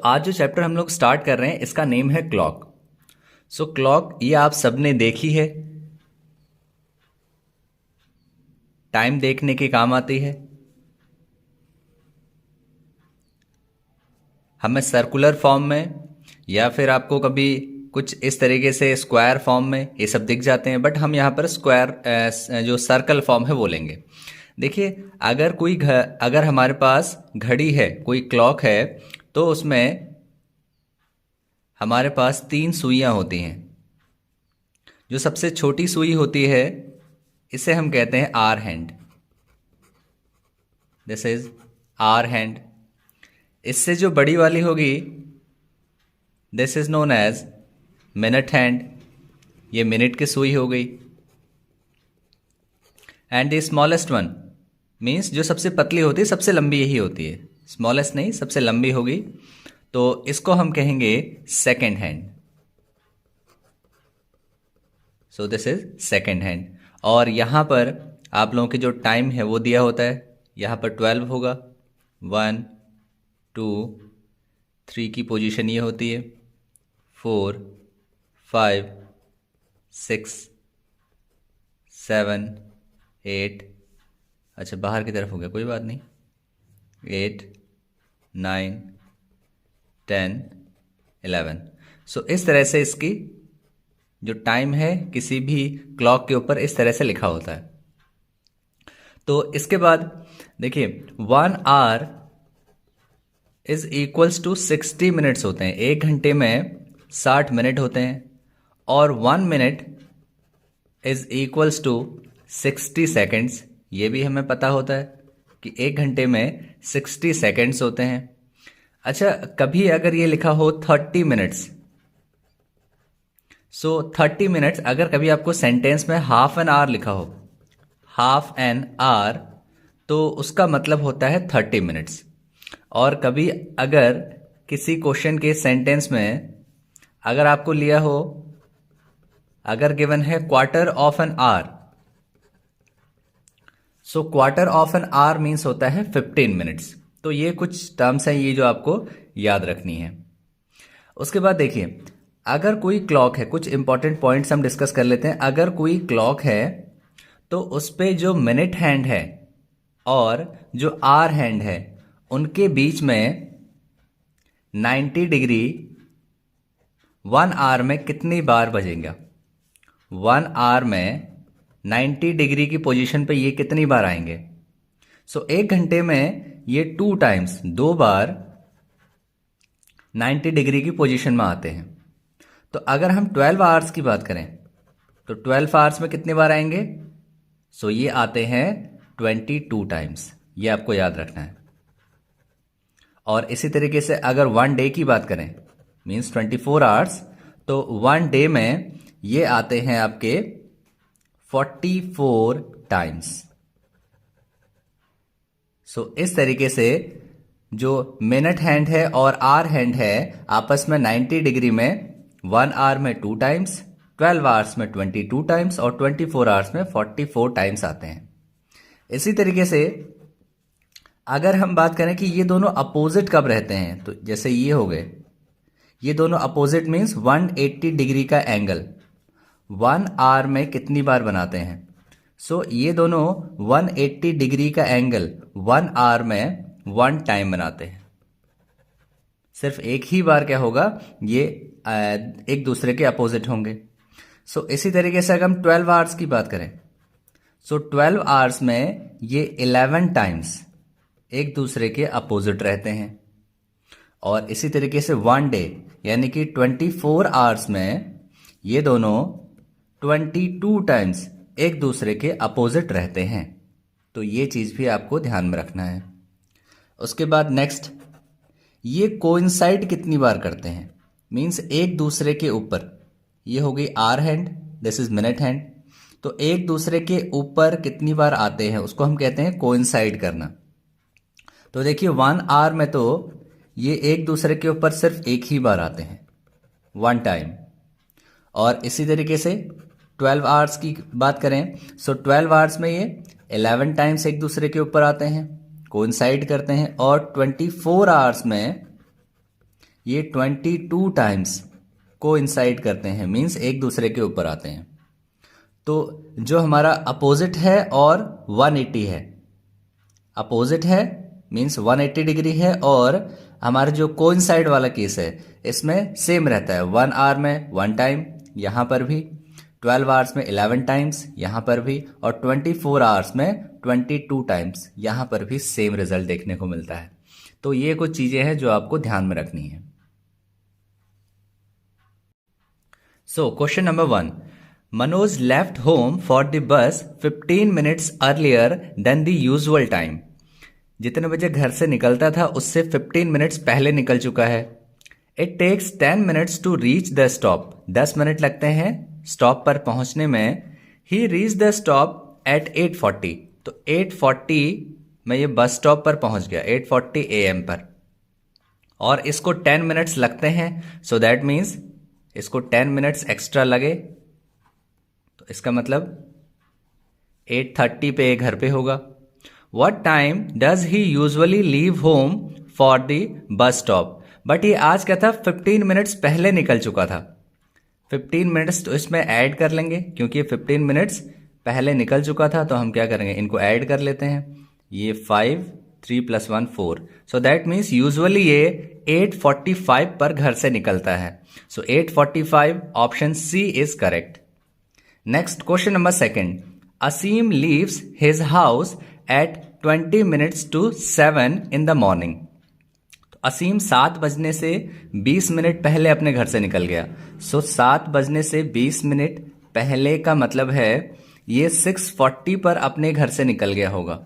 आज जो चैप्टर हम लोग स्टार्ट कर रहे हैं इसका नेम है क्लॉक। क्लॉक ये आप सबने देखी है, टाइम देखने के काम आती है। हमें सर्कुलर फॉर्म में या फिर आपको कभी कुछ इस तरीके से स्क्वायर फॉर्म में ये सब दिख जाते हैं, बट हम यहाँ पर स्क्वायर जो सर्कल फॉर्म है वो लेंगे। देखिए, अगर हमारे पास घड़ी है, कोई क्लॉक है, तो उसमें हमारे पास 3 सुइयां होती हैं। जो सबसे छोटी सुई होती है इसे हम कहते हैं hour hand. This is hour hand. इससे जो बड़ी वाली होगी this is known as minute hand. ये मिनट की सुई हो गई। And the smallest one means जो सबसे पतली होती है, सबसे लंबी यही होती है, स्मॉलेस्ट नहीं, सबसे लंबी होगी, तो इसको हम कहेंगे second hand. So this is second hand. और यहां पर आप लोगों के जो टाइम है वो दिया होता है। यहां पर 12 होगा, 1 2 3 की पोजीशन ये होती है, 4 5 6 7 8, अच्छा बाहर की तरफ हो गया, कोई बात नहीं, 8 9 10 11। सो इस तरह से इसकी जो टाइम है किसी भी क्लॉक के ऊपर इस तरह से लिखा होता है। तो इसके बाद देखिए, 1 hour is equals to 60 minutes होते हैं। 1 घंटे में 60 मिनट होते हैं। और 1 minute is equals to 60 seconds. ये भी हमें पता होता है कि 1 घंटे में 60 सेकेंड्स होते हैं। अच्छा, कभी अगर ये लिखा हो 30 मिनट्स, 30 मिनट्स, अगर कभी आपको सेंटेंस में हाफ एन आवर लिखा हो, हाफ एन आवर, तो उसका मतलब होता है 30 मिनट्स। और कभी अगर किसी क्वेश्चन के सेंटेंस में अगर आपको लिया हो, अगर गिवन है quarter of an hour, quarter of an hour means होता है 15 मिनट्स। तो ये कुछ टर्म्स हैं ये जो आपको याद रखनी है। उसके बाद देखिए, अगर कोई क्लॉक है, कुछ इंपॉर्टेंट पॉइंट्स हम डिस्कस कर लेते हैं। अगर कोई क्लॉक है तो उस पे जो मिनट हैंड है और जो आवर हैंड है उनके बीच में 90 डिग्री 1 आवर में कितनी बार बजेगा? 1 आवर में 90 डिग्री की पोजीशन पे ये कितनी बार आएंगे? 1 घंटे में ये 2 टाइम्स, 2 बार 90 डिग्री की पोजीशन में आते हैं। तो अगर हम 12 आवर्स की बात करें तो 12 आवर्स में कितने बार आएंगे? ये आते हैं 22 टाइम्स। ये आपको याद रखना है। और इसी तरीके से अगर 1 डे की बात करें मीन्स 24 आवर्स, तो 1 डे में ये आते हैं आपके 44 टाइम्स। इस तरीके से जो मिनट हैंड है और आवर हैंड है आपस में 90 डिग्री में 1 आवर में 2 टाइम्स, 12 आवर्स में 22 टाइम्स और 24 आवर्स में 44 टाइम्स आते हैं। इसी तरीके से अगर हम बात करें कि ये दोनों अपोजिट कब रहते हैं, तो जैसे ये हो गए, ये दोनों अपोजिट मीन्स 180 डिग्री का एंगल 1 आवर में कितनी बार बनाते हैं? ये दोनों 180 डिग्री का एंगल 1 आवर में 1 टाइम बनाते हैं। सिर्फ एक ही बार क्या होगा, ये एक दूसरे के अपोजिट होंगे। इसी तरीके से अगर हम 12 आवर्स की बात करें, 12 आवर्स में ये 11 टाइम्स एक दूसरे के अपोजिट रहते हैं। और इसी तरीके से 1 डे यानी कि 24 आवर्स में ये दोनों 22 टाइम्स एक दूसरे के अपोजिट रहते हैं। तो ये चीज भी आपको ध्यान में रखना है। उसके बाद नेक्स्ट, ये कोइंसाइड कितनी बार करते हैं? मीन्स एक दूसरे के ऊपर। ये हो गई hour hand, this is minute hand. तो एक दूसरे के ऊपर कितनी बार आते हैं उसको हम कहते हैं कोइंसाइड करना। तो देखिए, 1 आवर में तो ये एक दूसरे के ऊपर सिर्फ एक ही बार आते हैं, 1 टाइम। और इसी तरीके से 12 आवर्स की बात करें, 12 आवर्स में ये 11 टाइम्स एक दूसरे के ऊपर आते हैं, कोइंसाइड करते हैं। और 24 आवर्स में ये 22 टाइम्स को इंसाइड करते हैं, मीन्स एक दूसरे के ऊपर आते हैं। तो जो हमारा अपोजिट है और 180 है, अपोजिट है मीन्स 180 डिग्री है, और हमारा जो कोइंसाइड वाला केस है इसमें सेम रहता है। 1 आवर में 1 टाइम, यहाँ पर भी 12 आवर्स में 11 टाइम्स, यहाँ पर भी, और 24 आवर्स में 22 टाइम्स, यहाँ पर भी सेम रिजल्ट देखने को मिलता है। तो ये कुछ चीजें हैं जो आपको ध्यान में रखनी है। So question number 1, Manoj left home for the bus 15 minutes earlier than the usual time. जितने बजे घर से निकलता था उससे 15 मिनट्स पहले निकल चुका है। It takes 10 minutes to reach the stop. 10 minute लगते हैं स्टॉप पर पहुंचने में। He reach the stop at 8:40। तो 8:40 में ये बस स्टॉप पर पहुंच गया, 8:40 AM पर, और इसको 10 मिनट्स लगते हैं। सो दैट मीन्स इसको 10 मिनट्स एक्स्ट्रा लगे, तो इसका मतलब 8:30 पे घर पे होगा। What time does he usually leave home for the bus stop? But ये आज क्या था, 15 मिनट्स पहले निकल चुका था। 15 मिनट्स तो इसमें ऐड कर लेंगे, क्योंकि 15 मिनट्स पहले निकल चुका था, तो हम क्या करेंगे, इनको ऐड कर लेते हैं। ये 5, 3 + 1 4। सो दैट मीन्स यूजुअली ये 8:45 पर घर से निकलता है। So 8:45 option C is correct. Next question number 2, Aseem leaves his house at 20 minutes to 7 in the morning. तो असीम 7 बजने से 20 मिनट पहले अपने घर से निकल गया। सो 7 बजने से 20 मिनट पहले का मतलब है ये 6:40 पर अपने घर से निकल गया होगा,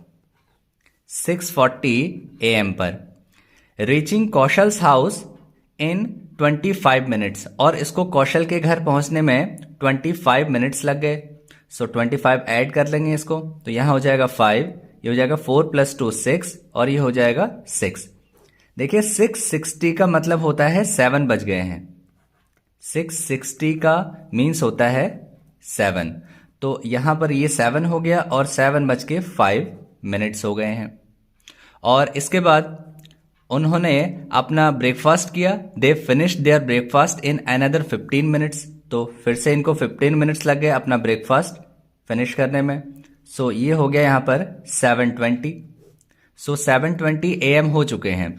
6:40 AM पर। Reaching Kaushal's house in 25 minutes, और इसको कौशल के घर पहुंचने में 25 मिनट्स लग गए। सो 25 ऐड कर लेंगे इसको, तो यहां हो जाएगा 5, ये हो जाएगा 4 + 2 6, और ये हो जाएगा 6। देखिए 6:60 का मतलब होता है 7 बज गए हैं। 6:60 का मीन्स होता है 7, तो यहां पर ये 7 हो गया और 7:05 मिनट्स हो गए हैं। और इसके बाद उन्होंने अपना ब्रेकफास्ट किया। They finished their breakfast in another 15 minutes. तो फिर से इनको 15 मिनट्स लग गए अपना ब्रेकफास्ट फिनिश करने में। सो ये हो गया यहाँ पर 7:20। सो 7:20 AM हो चुके हैं।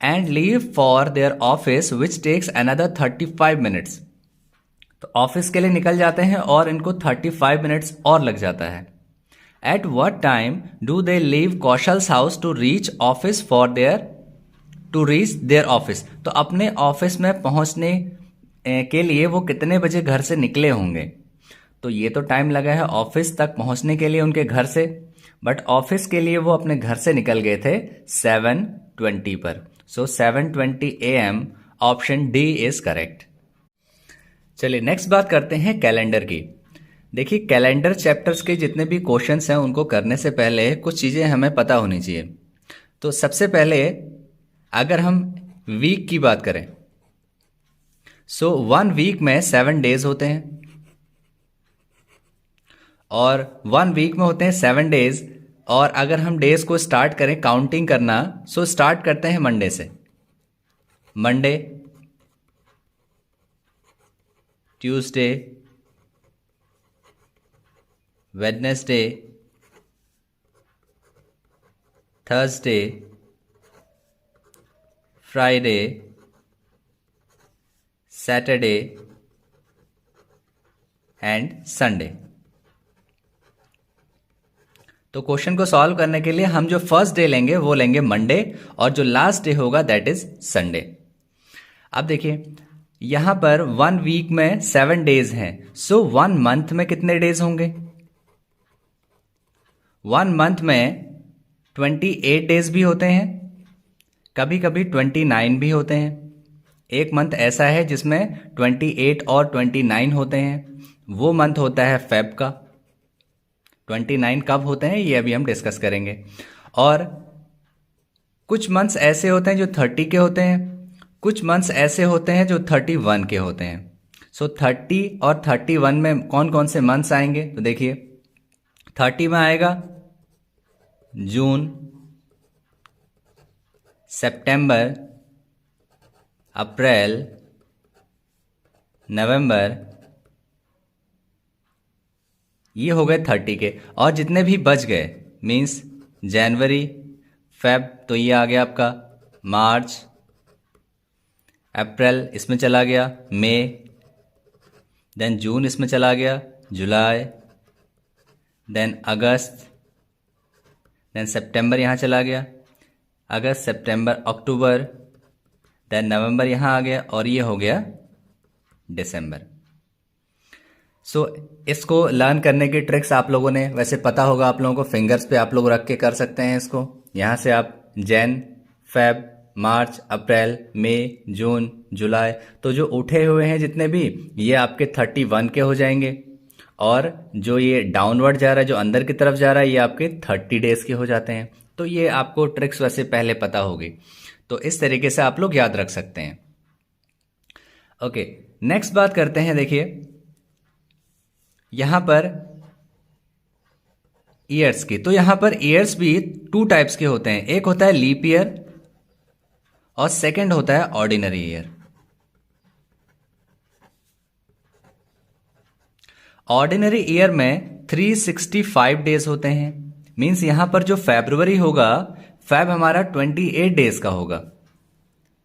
And leave for their office which takes another 35 minutes. तो ऑफिस के लिए निकल जाते हैं और इनको 35 मिनट्स और लग जाता है। At what time do they leave Kaushal's house to reach their office. तो अपने ऑफिस में पहुंचने के लिए वो कितने बजे घर से निकले होंगे। तो ये तो टाइम लगा है ऑफिस तक पहुंचने के लिए उनके घर से, बट ऑफिस के लिए वो अपने घर से निकल गए थे 7:20 पर। सो 7:20 AM option D is correct. चलिए नेक्स्ट बात करते हैं कैलेंडर की। देखिए कैलेंडर चैप्टर्स के जितने भी क्वेश्चंस हैं उनको करने से पहले कुछ चीजें हमें पता होनी चाहिए। तो सबसे पहले अगर हम वीक की बात करें, सो 1 वीक में 7 डेज होते हैं, और 1 वीक में होते हैं 7 डेज। और अगर हम डेज को स्टार्ट करें काउंटिंग करना, सो स्टार्ट करते हैं मंडे से। Monday, Tuesday, Wednesday, Thursday, Friday, Saturday and Sunday. तो क्वेश्चन को सॉल्व करने के लिए हम जो फर्स्ट डे लेंगे वो लेंगे मंडे, और जो लास्ट डे होगा दैट इज संडे। अब देखिए यहां पर 1 वीक में 7 डेज हैं। सो 1 मंथ में कितने डेज होंगे? 1 मंथ में 28 डेज भी होते हैं, कभी कभी 29 भी होते हैं। एक मंथ ऐसा है जिसमें 28 और 29 होते हैं, वो मंथ होता है फेब का। 29 कब होते हैं ये अभी हम डिस्कस करेंगे। और कुछ मंथ्स ऐसे होते हैं जो 30 के होते हैं, कुछ मंथ्स ऐसे होते हैं जो 31 के होते हैं। सो 30 और 31 में कौन कौन से मंथ्स आएंगे? तो देखिए 30 में आएगा जून, सितंबर, अप्रैल, नवंबर, ये हो गए 30 के। और जितने भी बच गए मीन्स जनवरी, फेब तो ये आ गया आपका, मार्च, अप्रैल इसमें चला गया, मई, देन जून इसमें चला गया, जुलाई, देन अगस्त, देन सितंबर यहाँ चला गया, अगस्त, सितंबर, अक्टूबर, देन नवंबर यहाँ आ गया, और ये हो गया दिसंबर। सो इसको लर्न करने की ट्रिक्स आप लोगों ने वैसे पता होगा, आप लोगों को फिंगर्स पे आप लोग रख के कर सकते हैं इसको। यहाँ से आप जैन, फेब, मार्च, अप्रैल, मई, जून, जुलाई, तो जो उठे हुए हैं जितने भी, ये आपके 31 के हो जाएंगे, और जो ये डाउनवर्ड जा रहा है, जो अंदर की तरफ जा रहा है, ये आपके 30 डेज के हो जाते हैं। तो ये आपको ट्रिक्स वैसे पहले पता होगी, तो इस तरीके से आप लोग याद रख सकते हैं। ओके, नेक्स्ट बात करते हैं। देखिए यहां पर ईयर्स की, तो यहां पर ईयर्स भी 2 टाइप्स के होते हैं। एक होता है लीप ईयर और सेकंड होता है ऑर्डिनरी ईयर। ऑर्डिनरी ईयर में 365 डेज होते हैं। मींस यहां पर जो फरवरी होगा, फेब हमारा 28 डेज का होगा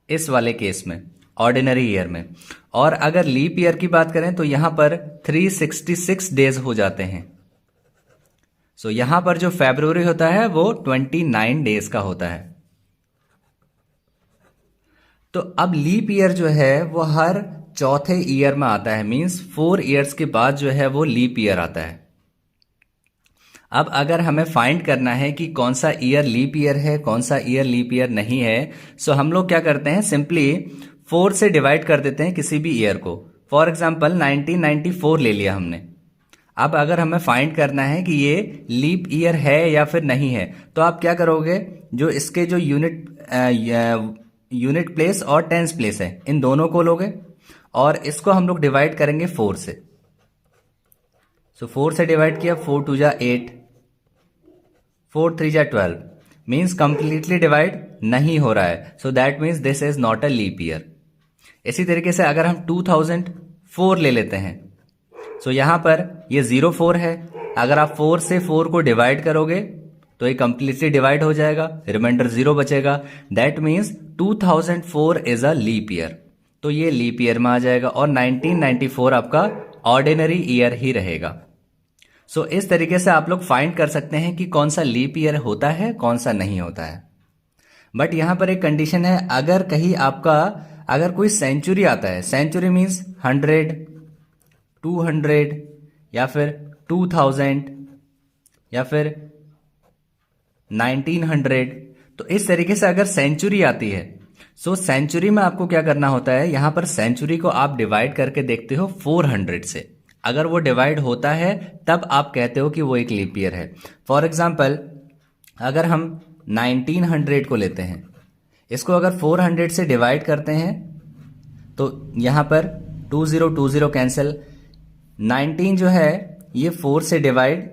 इस वाले केस में, ऑर्डिनरी ईयर में। और अगर लीप ईयर की बात करें तो यहां पर 366 डेज हो जाते हैं। सो यहां पर जो फरवरी होता है वो 29 डेज का होता है। तो अब लीप ईयर जो है वो हर चौथे ईयर में आता है, मींस 4 ईयर्स के बाद जो है वो लीप ईयर आता है। अब अगर हमें फाइंड करना है कि कौन सा ईयर लीप ईयर है, कौन सा ईयर लीप ईयर नहीं है, सो हम लोग क्या करते हैं, सिंपली 4 से डिवाइड कर देते हैं किसी भी ईयर को। फॉर एग्जाम्पल 1994 ले लिया हमने। अब अगर हमें फाइंड करना है कि ये लीप ईयर है या फिर नहीं है, तो आप क्या करोगे, जो इसके जो यूनिट प्लेस और टेंस प्लेस है, इन दोनों को लोगे और इसको हम लोग डिवाइड करेंगे 4 से। सो 4 से डिवाइड किया, 4 2 जा 8, 4 3 जा 12, मीन्स कंप्लीटली डिवाइड नहीं हो रहा है। So that means this is not a leap year. इसी तरीके से अगर हम 2004 ले लेते हैं, सो यहां पर ये 04 है। अगर आप 4 से 4 को डिवाइड करोगे तो ये कंप्लीटली डिवाइड हो जाएगा, रिमाइंडर 0 बचेगा। That means 2004 is a leap year, तो ये लीप ईयर में आ जाएगा। और 1994 आपका ऑर्डिनरी ईयर ही रहेगा। सो इस तरीके से आप लोग फाइंड कर सकते हैं कि कौन सा लीप ईयर होता है, कौन सा नहीं होता है। बट यहां पर एक कंडीशन है, अगर कहीं आपका अगर कोई सेंचुरी आता है, सेंचुरी मीन्स 100, 200 या फिर 2000 या फिर 1900, तो इस तरीके से अगर सेंचुरी आती है, सो सेंचुरी में आपको क्या करना होता है, यहां पर सेंचुरी को आप डिवाइड करके देखते हो 400 से। अगर वो डिवाइड होता है तब आप कहते हो कि वो एक लीप ईयर है। फॉर एग्जाम्पल अगर हम 1900 को लेते हैं, इसको अगर 400 से डिवाइड करते हैं तो यहां पर 20 कैंसिल, 19 जो है ये 4 से डिवाइड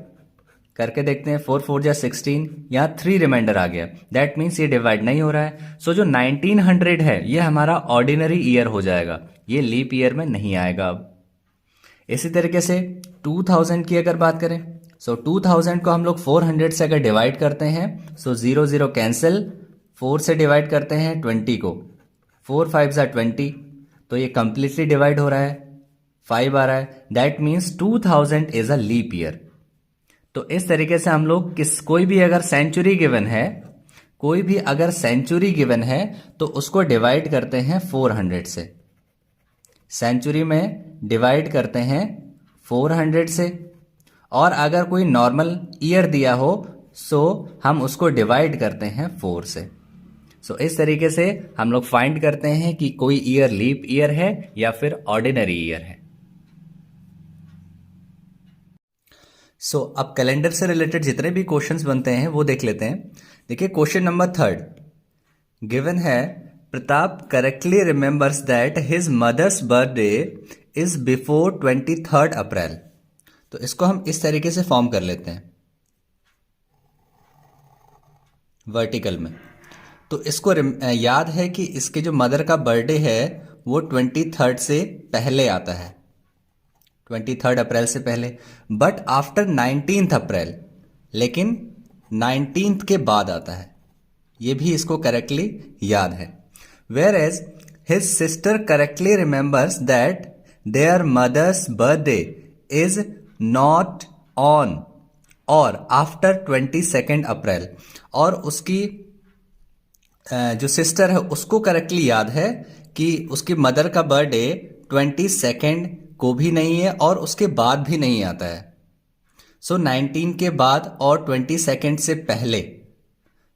करके देखते हैं, 4 4 जा 16, यहां 3 रिमाइंडर आ गया। दैट मीन्स ये डिवाइड नहीं हो रहा है। सो जो 1900 है ये हमारा ऑर्डिनरी ईयर हो जाएगा, ये लीप ईयर में नहीं आएगा। अब इसी तरीके से 2000 की अगर बात करें, सो 2000 को हम लोग 400 से अगर डिवाइड करते हैं, सो 0 कैंसिल, 4 से डिवाइड करते हैं 20 को, 4 5 जा 20, तो ये कंप्लीटली डिवाइड हो रहा है, 5 आ रहा है। That means 2000 is a leap year. तो इस तरीके से हम लोग कोई भी अगर सेंचुरी गिवन है, कोई भी अगर सेंचुरी गिवन है तो उसको डिवाइड करते हैं 400 से। सेंचुरी में डिवाइड करते हैं 400 से, और अगर कोई नॉर्मल ईयर दिया हो सो हम उसको डिवाइड करते हैं 4 से। सो इस तरीके से हम लोग फाइंड करते हैं कि कोई ईयर लीप ईयर है या फिर ऑर्डिनरी ईयर है। सो अब कैलेंडर से रिलेटेड जितने भी क्वेश्चंस बनते हैं वो देख लेते हैं। देखिए क्वेश्चन नंबर 3 गिवन है, Pratap correctly remembers that his mother's birthday is before 23 April. तो इसको हम इस तरीके से फॉर्म कर लेते हैं वर्टिकल में। तो इसको याद है कि इसके जो मदर का बर्थडे है वो 23rd से पहले आता है, 23 अप्रैल से पहले, बट आफ्टर 19 अप्रैल, लेकिन 19 के बाद आता है। ये भी इसको करेक्टली याद है। Whereas his sister correctly remembers that their mother's birthday is not on or after 22 April, और उसकी जो सिस्टर है उसको करेक्टली याद है कि उसकी मदर का बर्थडे 22 को भी नहीं है और उसके बाद भी नहीं आता है। सो 19 के बाद और 22 से पहले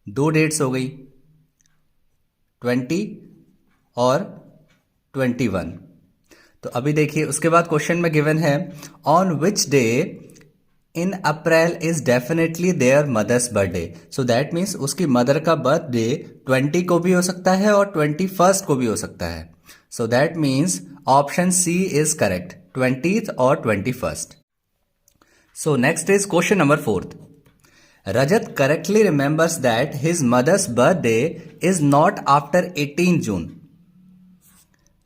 दो डेट्स हो गई, 20 और 21। तो अभी देखिए उसके बाद क्वेश्चन में गिवन है on which day in April is definitely their mother's birthday. So that means उसकी मदर का बर्थडे 20 को भी हो सकता है और 21 को भी हो सकता है। So that means option C is correct, 20th और 21st। So next is question number 4th। Rajat correctly remembers that his mother's birthday is not after 18 June.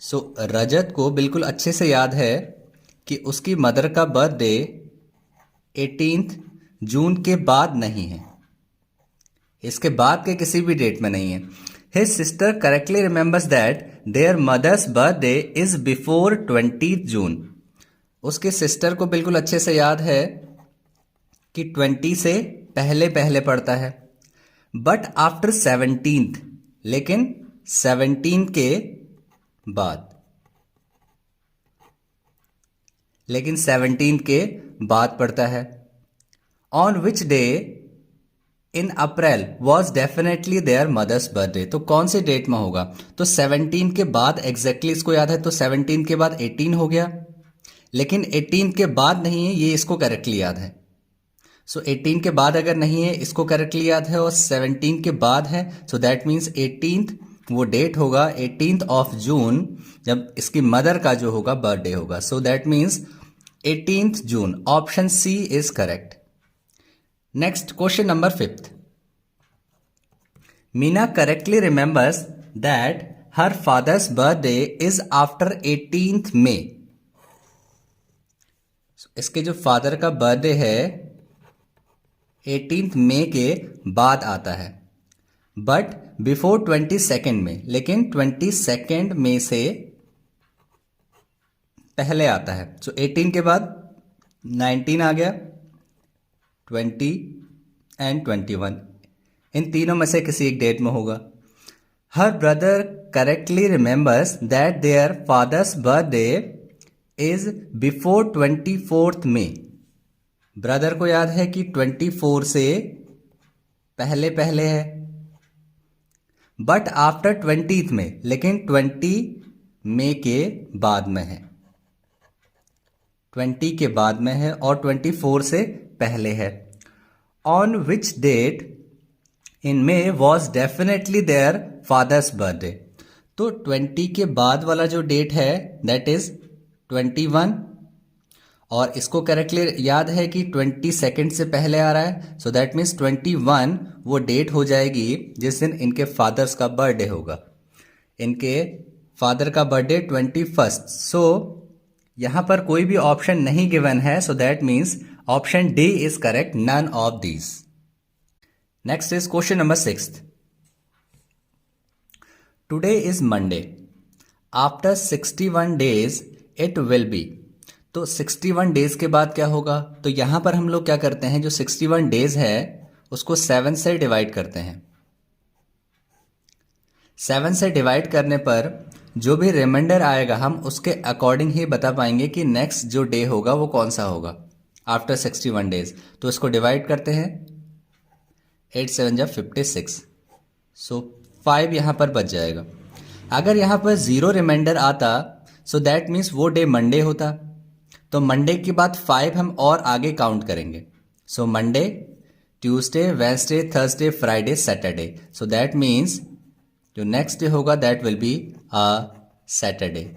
So Rajat को बिल्कुल अच्छे से याद है कि उसकी मदर का बर्थडे 18 जून के बाद नहीं है, इसके बाद के किसी भी डेट में नहीं है। His sister correctly remembers that their mother's birthday is before 20 June. उसके सिस्टर को बिल्कुल अच्छे से याद है कि 20 से पहले पहले पड़ता है, बट आफ्टर 17th, लेकिन 17 के बाद, लेकिन 17 के बाद पड़ता है। On which day in April was definitely their mother's birthday. तो कौन से डेट में होगा? तो 17 के बाद एग्जैक्टली इसको याद है, तो 17 के बाद 18 हो गया, लेकिन 18 के बाद नहीं है, ये इसको करेक्टली याद है। सो 18 के बाद अगर नहीं है, इसको करेक्टली याद है, और 17 के बाद है, सो दैट मीन्स 18th वो डेट होगा 18th ऑफ जून, जब इसकी मदर का जो होगा बर्थडे होगा। So that means 18th June, option C is correct. Next question number 5th। Meena correctly remembers that her father's birthday is after 18th May. इसके जो फादर का बर्थडे है 18th मे के बाद आता है, बट बिफोर 22 में, लेकिन 22 में से पहले आता है। सो 18 के बाद 19 आ गया, 20 एंड 21, इन तीनों में से किसी एक डेट में होगा। Her brother correctly remembers that their father's birthday is before 24th May. Brother को याद है कि 24 से पहले पहले है, बट आफ्टर 20th में, लेकिन 20 मई के बाद में है, 20 के बाद में है और 24 से पहले है। On which date in May was definitely their father's birthday. तो 20 के बाद वाला जो डेट है दैट इज 21, और इसको करेक्टली याद है कि 22 से पहले आ रहा है, सो दैट मीन्स 21 वो डेट हो जाएगी जिस दिन इनके फादर्स का बर्थडे होगा। इनके फादर का बर्थडे 21st। सो यहां पर कोई भी ऑप्शन नहीं गिवन है, so that means option D is correct, none of these. Next is question number 6th। Today is Monday, after 61 days it will be. तो 61 डेज के बाद क्या होगा? तो यहां पर हम लोग क्या करते हैं, जो 61 डेज है उसको 7 से डिवाइड करते हैं। 7 से डिवाइड करने पर जो भी रिमाइंडर आएगा हम उसके अकॉर्डिंग ही बता पाएंगे कि नेक्स्ट जो डे होगा वो कौन सा होगा आफ्टर 61 डेज। तो इसको डिवाइड करते हैं, 8 7 जा 56, सो 5 यहां पर बच जाएगा। अगर यहां पर 0 रिमाइंडर आता सो दैट मीन्स वो डे मंडे होता, तो मंडे के बाद 5 हम और आगे काउंट करेंगे। So Monday, Tuesday, Wednesday, Thursday, Friday, Saturday. So that means जो नेक्स्ट डे होगा that will be a Saturday.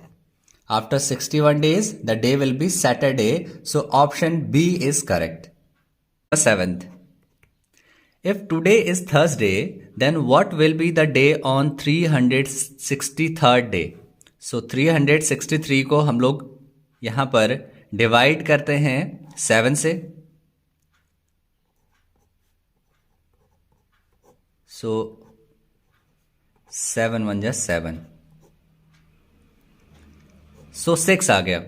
After 61 days the day will be Saturday, so option B is correct. 7th, if today is Thursday then what will be the day on 363rd day? So 363 को हम लोग यहां पर divide करते हैं 7 से. So 7 1 जा 7. So 6 आ गया.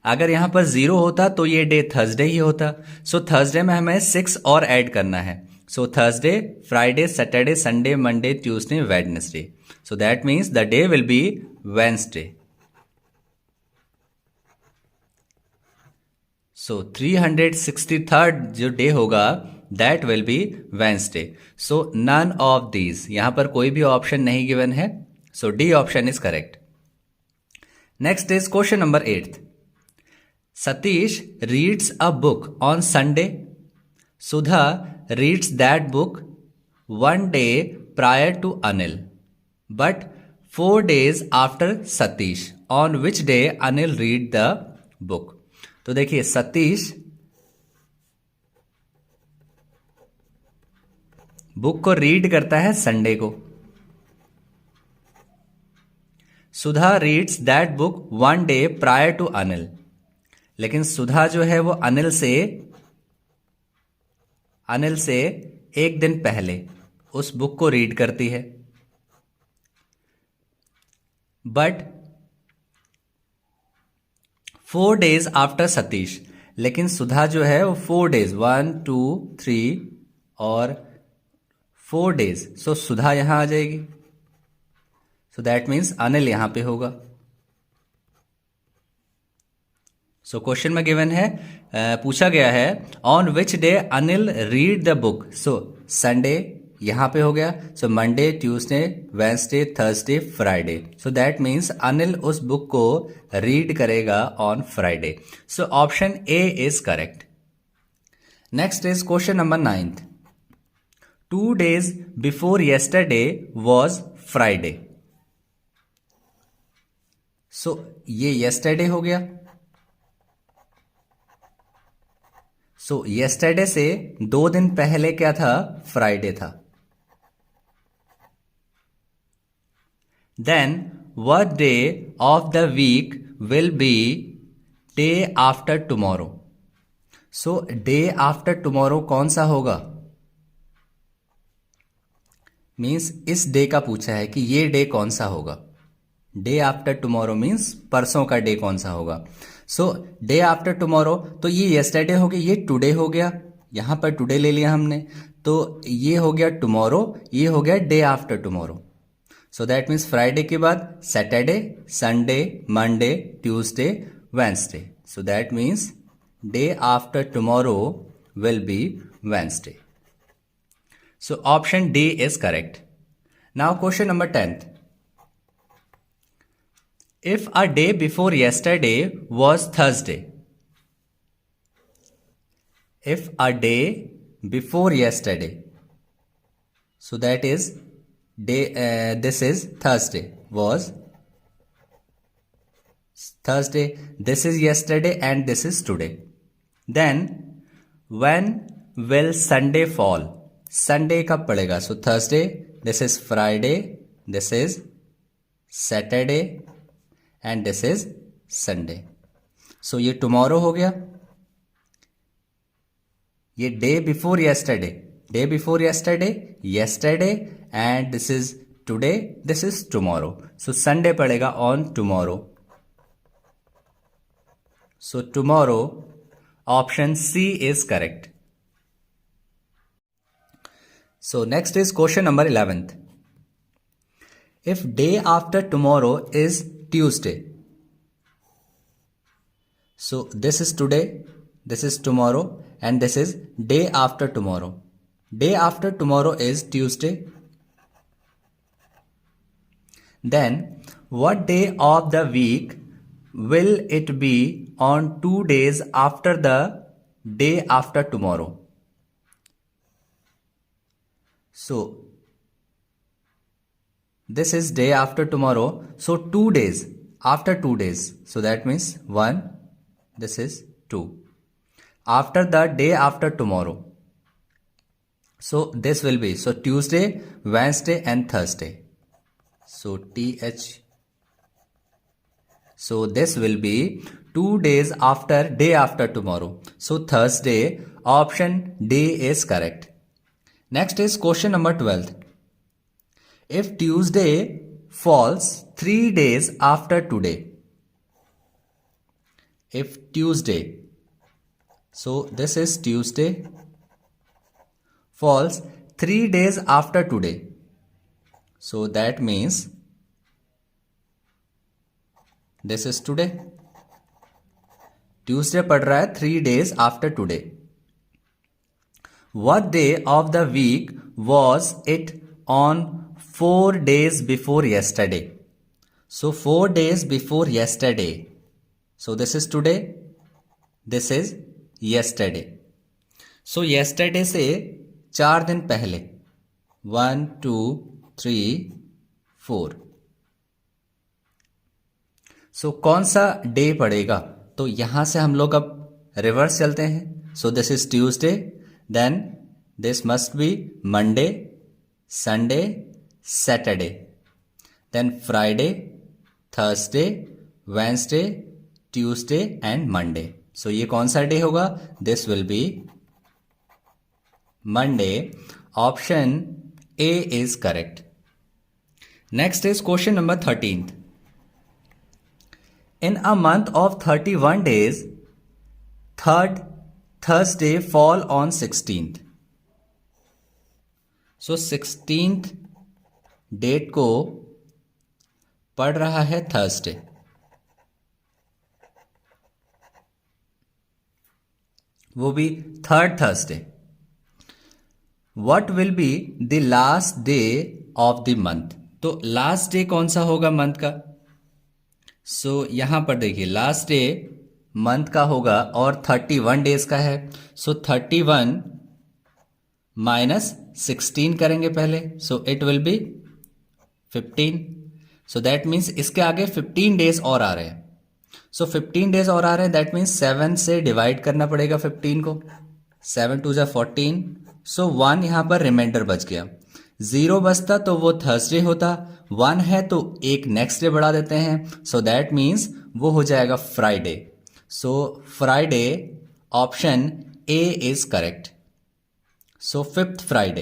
अगर यहां पर 0 होता तो ये डे थर्सडे ही होता. सो थर्सडे में हमें 6 और ऐड करना है. So Thursday, Friday, Saturday, Sunday, Monday, Tuesday, Wednesday. So that means the day will be Wednesday. So 363rd जो डे होगा that will be Wednesday. So none of these, यहां पर कोई भी ऑप्शन नहीं गिवन है. So D option is correct. Next is question number 8. Satish reads a book on Sunday. Sudha reads that book one day prior to Anil, but 4 days after Satish. On which day Anil read the book? तो देखिए Satish book को read करता है Sunday को. Sudha reads that book one day prior to Anil. लेकिन सुधा जो है वो अनिल से एक दिन पहले उस बुक को रीड करती है. बट 4 days आफ्टर सतीश, लेकिन सुधा जो है वो 4 days 1 2 3 और 4 days. सो सुधा यहां आ जाएगी. सो दैट मीन्स अनिल यहां पे होगा. सो क्वेश्चन में गिवन है, पूछा गया है on which day Anil read the book. So Sunday यहां पे हो गया. So Monday, Tuesday, Wednesday, Thursday, Friday. So that means Anil उस बुक को रीड करेगा on Friday. So option A is correct. Next is question number 9. 2 days before yesterday was Friday. So ये yesterday हो गया. सो येस्टरडे से 2 दिन पहले क्या था? फ्राइडे था. Then what day of the week will be day after tomorrow. So day after tomorrow कौन सा होगा? मीन्स इस डे का पूछा है कि ये डे कौन सा होगा. डे आफ्टर टुमारो मीन्स परसों का डे कौन सा होगा. सो डे आफ्टर टुमारो, तो ये येस्टरडे हो गया, ये टुडे हो गया. यहां पर टुडे ले लिया हमने, तो ये हो गया टुमारो, ये हो गया day after tomorrow. So that means Friday के बाद Saturday, Sunday, Monday, Tuesday, Wednesday. So that means day after tomorrow will be Wednesday. So option D is correct. Now question number 10. If a day before yesterday was Thursday. If a day before yesterday, so that is day, this is Thursday, was Thursday, this is yesterday and this is today. Then when will Sunday fall? Sunday कब पड़ेगा? So Thursday, this is Friday, this is Saturday and this is Sunday. So ये tomorrow हो गया. ये day before yesterday, day before yesterday, yesterday and this is today, this is tomorrow. So Sunday पड़ेगा on tomorrow. So tomorrow option C is correct. So next is question number 11. If day after tomorrow is Tuesday. So this is today, this is tomorrow and this is day after tomorrow. Day after tomorrow is Tuesday. Then what day of the week will it be on 2 days after the day after tomorrow? So this is day after tomorrow. So 2 days after 2 days. So that means 1. This is 2. After the day after tomorrow. So this will be, so Tuesday, Wednesday and Thursday. So so this will be 2 days after day after tomorrow. So Thursday, option D is correct. Next is question number 12. If Tuesday falls 3 days after today, if Tuesday, so this is Tuesday, falls 3 days after today, so that means this is today. Tuesday पड़ रहा है 3 days after today. What day of the week was it on 4 days before yesterday? So 4 days before yesterday. So this is today. This is yesterday. So yesterday से 4 दिन पहले 1 2 3 4. सो कौन सा day पड़ेगा? तो यहां से हम लोग अब रिवर्स चलते हैं. So this is Tuesday, then this must be Monday, Sunday, Saturday, then Friday, Thursday, Wednesday, Tuesday and Monday. So ये कौन सा डे होगा? This will be Monday. Option A is correct. Next is question number 13. In a month of 31 days, third Thursday fall on 16th. So 16th date को पड़ रहा है Thursday. वो भी third Thursday. What will be the last day of the month? तो last day कौन सा होगा मंथ का? सो यहां पर देखिए लास्ट डे मंथ का होगा और 31 डेज का है. सो 31 माइनस 16 करेंगे पहले. So it will B 15. So that means इसके आगे 15 डेज और आ रहे हैं. सो 15 डेज और आ रहे हैं, दैट मीन्स 7 से डिवाइड करना पड़ेगा 15 को. 7 2 14. सो 1 यहां पर रिमाइंडर बच गया. 0 बचता तो वो थर्सडे होता. 1 है तो एक नेक्स्ट डे बढ़ा देते हैं. सो दैट मीन्स वो हो जाएगा Friday. So Friday, option A is correct. So fifth Friday.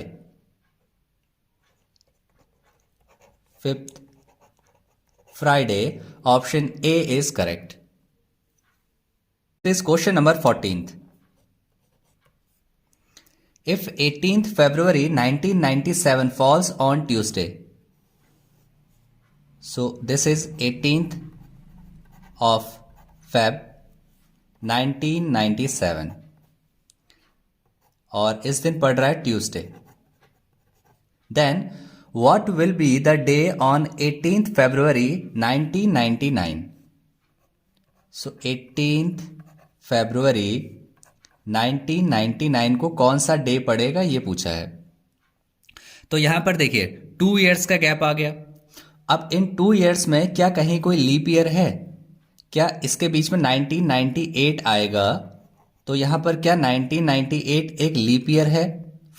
Fifth Friday, option A is correct. This question number 14th. If 18th February 1997 falls on Tuesday, so this is 18th of Feb 1997 और इस दिन पड़ रहा है Tuesday. Then what will be the day on 18th February 1999? So 18th February 1999 को कौन सा day पड़ेगा ये पूछा है. तो यहां पर देखिए 2 इयर्स का गैप आ गया. अब इन 2 इयर्स में क्या कहीं कोई लीप ईयर है? क्या इसके बीच में 1998 आएगा? तो यहां पर क्या 1998 एक लीप ईयर है?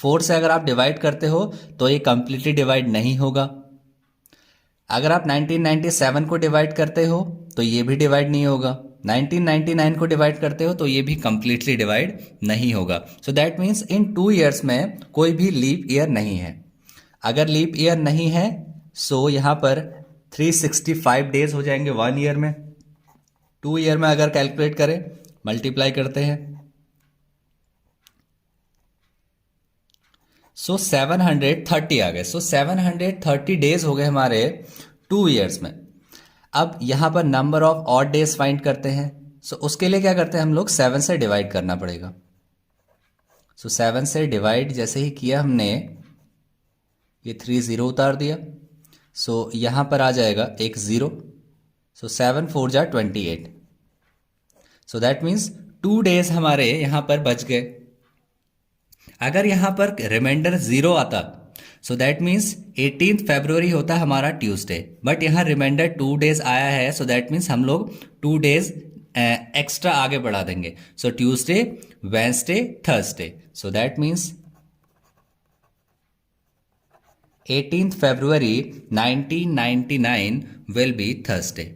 4 से अगर आप डिवाइड करते हो तो ये कंप्लीटली डिवाइड नहीं होगा. अगर आप 1997 को डिवाइड करते हो तो ये भी डिवाइड नहीं होगा. 1999 को डिवाइड करते हो तो ये भी कंप्लीटली डिवाइड नहीं होगा. So that means in 2 years में कोई भी लीप ईयर नहीं है. अगर लीप ईयर नहीं है सो यहां पर 365 डेज हो जाएंगे 1 ईयर में. 2 ईयर में अगर कैलकुलेट करें, मल्टीप्लाई करते हैं, सो 730 आ गए. सो 730 डेज हो गए हमारे 2 इयर्स में. अब यहां पर number of odd days find करते हैं. सो उसके लिए क्या करते हैं हम लोग, 7 से डिवाइड करना पड़ेगा. सो 7 से डिवाइड जैसे ही किया हमने, ये 3 0 उतार दिया. सो यहां पर आ जाएगा एक 0. सो 7 4 जा 28. सो दैट मीन्स 2 डेज हमारे यहां पर बच गए. अगर यहां पर रिमाइंडर 0 आता सो दैट मीन्स 18th February होता हमारा ट्यूसडे. बट यहां रिमाइंडर 2 डेज आया है. सो दैट मीन्स हम लोग 2 डेज एक्स्ट्रा आगे बढ़ा देंगे. So Tuesday, Wednesday, Thursday. So that means 18th February 1999 will be Thursday।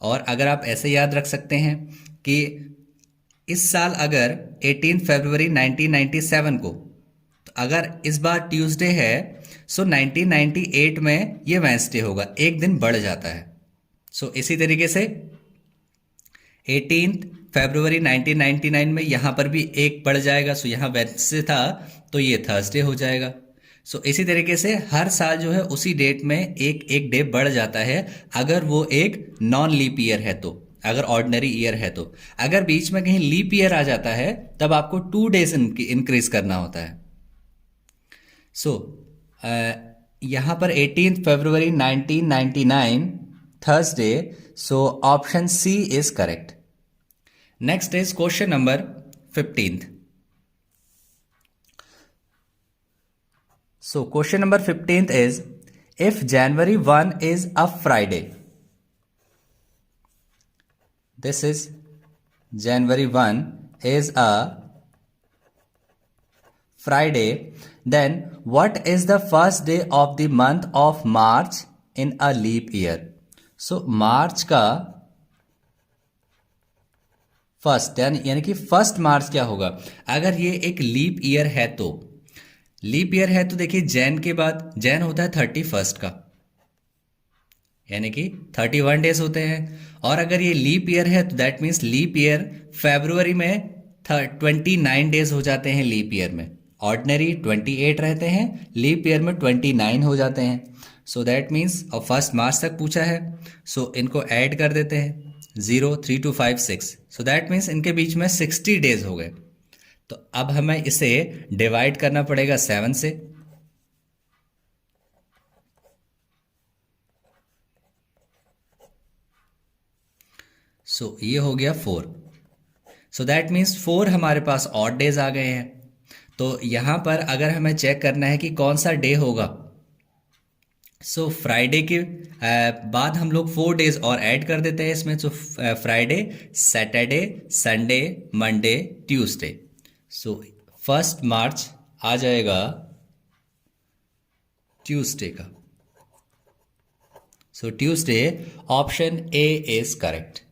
और अगर आप ऐसे याद रख सकते हैं कि इस साल अगर 18 फरवरी 1997 को, तो अगर इस बार ट्यूसडे है, सो 1998 में ये वेंसडे होगा, एक दिन बढ़ जाता है। सो इसी तरीके से 18 फरवरी 1999 में यहाँ पर भी एक बढ़ जाएगा, सो यहाँ वेंसडे था तो ये थर्सडे हो जाएगा। सो इसी तरीके से हर साल जो है उसी डेट में एक एक डे बढ़ जाता है, अगर वो एक नॉन लीप ईयर है तो, अगर ऑर्डिनरी ईयर है तो। अगर बीच में कहीं लीप ईयर आ जाता है तब आपको 2 डेज इंक्रीज करना होता है। सो यहां पर 18 फरवरी 1999 Thursday, so option C is correct. Next is question number 15। So question number 15th is, if January 1 is a Friday, this is January 1 is a Friday, then what is the first day of the month of March in a leap year? So मार्च का first यानी कि first March क्या होगा अगर ये एक leap year है तो। लीप ईयर है तो देखिए जैन के बाद, जैन होता है 31 का, यानी कि 31 डेज होते हैं। और अगर ये लीप ईयर है तो दैट मीन्स लीप ईयर फरवरी में 29 डेज हो जाते हैं लीप ईयर में। ऑर्डिनरी 28 रहते हैं, लीप ईयर में 29 हो जाते हैं। सो दैट मीन्स, और फर्स्ट मार्च तक पूछा है, सो इनको ऐड कर देते हैं 0, 3, 2, 5, 6। सो दैट मीन्स इनके बीच में 60 डेज हो गए। तो अब हमें इसे डिवाइड करना पड़ेगा 7 से। सो ये हो गया 4। सो दैट मीन्स 4 हमारे पास ऑड डेज आ गए हैं। तो यहां पर अगर हमें चेक करना है कि कौन सा डे होगा, सो फ्राइडे के बाद हम लोग 4 डेज और ऐड कर देते हैं इसमें। So Friday, Saturday, Sunday, Monday, Tuesday. So first March आ जाएगा ट्यूसडे का। So Tuesday, option A is correct.